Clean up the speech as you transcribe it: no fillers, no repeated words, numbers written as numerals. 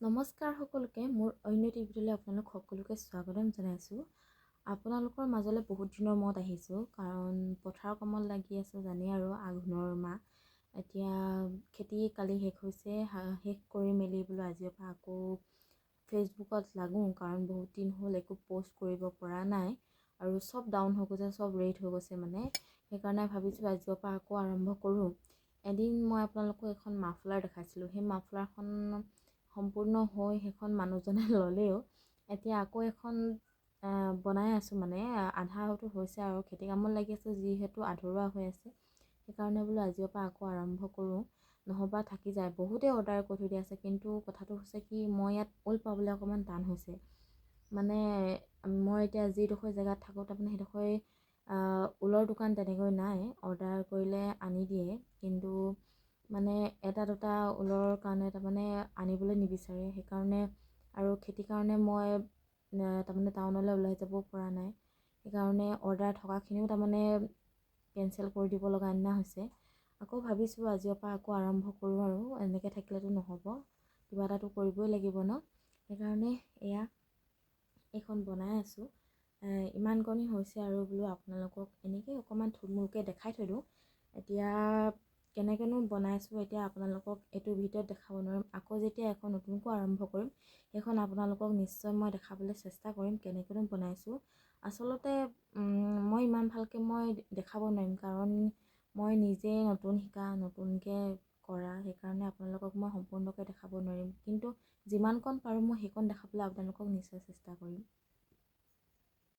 নমস্কাৰ সকলোকে। মোৰ অন্য এটি ভিডিঅ'লৈ আপোনালোক সকলোকে স্বাগতম জনাইছোঁ। আপোনালোকৰ মাজলৈ বহুত দিনৰ মূৰত আহিছোঁ, কাৰণ পথাৰৰ কামত লাগি আছোঁ জানেই আৰু আঘোণৰ মাহ। এতিয়া খেতি কালি শেষ হৈছে, শেষ কৰি মেলি বোলো আজিৰ পৰা আকৌ ফেচবুকত লাগোঁ, কাৰণ বহুত দিন হ'ল একো প'ষ্ট কৰিব পৰা নাই আৰু চব ডাউন হৈ গৈছে, চব ৰেড হৈ গৈছে মানে। সেইকাৰণে ভাবিছোঁ আজিৰ পৰা আকৌ আৰম্ভ কৰোঁ। এদিন মই আপোনালোকক এখন মাফলাৰ দেখাইছিলোঁ, সেই মাফলাৰখন সম্পূৰ্ণ হৈ সেইখন মানুহজনে ল'লেও। এতিয়া আকৌ এখন বনাই আছোঁ, মানে আধা হয়তো হৈছে আৰু খেতি কামত লাগি আছোঁ যিহেতু আধৰুৱা হৈ আছে। সেইকাৰণে বোলো আজিৰ পৰা আকৌ আৰম্ভ কৰোঁ, নহ'বা থাকি যায়। বহুতেই অৰ্ডাৰ কৰি থৈ দিয়া আছে, কিন্তু কথাটো হৈছে কি মই ইয়াত ঊল পাবলৈ অকণমান টান হৈছে। মানে মই এতিয়া যিডোখৰ জেগাত থাকোঁ তাৰমানে সেইডোখৰ ঊলৰ দোকান তেনেকৈ নাই। অৰ্ডাৰ কৰিলে আনি দিয়ে, কিন্তু মানে এটা দুটা ঊলৰ কাৰণে তাৰমানে আনিবলৈ নিবিচাৰে। সেইকাৰণে আৰু খেতিৰ কাৰণে মই তাৰমানে টাউনলৈ ওলাই যাব পৰা নাই। সেইকাৰণে অৰ্ডাৰ থকাখিনিও তাৰমানে কেঞ্চেল কৰি দিব লগা নিচিনা হৈছে। আকৌ ভাবিছোঁ আজিৰ পৰা আকৌ আৰম্ভ কৰোঁ, আৰু এনেকৈ থাকিলেতো নহ'ব, কিবা এটাতো কৰিবই লাগিব ন। সেইকাৰণে এইখন বনাই আছোঁ। ইমানকণি হৈছে আৰু বোলো আপোনালোকক এনেকৈ অকণমান থুলমূলকৈ দেখাই থৈ দিওঁ। এতিয়া কেনেকৈনো বনাইছোঁ এতিয়া আপোনালোকক এইটো ভিডিঅ'ত দেখাব নোৱাৰিম। আকৌ যেতিয়া এখন নতুনকৈ আৰম্ভ কৰিম, সেইখন আপোনালোকক নিশ্চয় মই দেখাবলৈ চেষ্টা কৰিম কেনেকৈনো বনাইছোঁ। আচলতে মই ইমান ভালকৈ মই দেখাব নোৱাৰিম, কাৰণ মই নিজে নতুন শিকা, নতুনকৈ কৰা। সেইকাৰণে আপোনালোকক মই সম্পূৰ্ণকৈ দেখাব নোৱাৰিম, কিন্তু যিমানকণ পাৰোঁ মই সেইকণ দেখাবলৈ আপোনালোকক নিশ্চয় চেষ্টা কৰিম।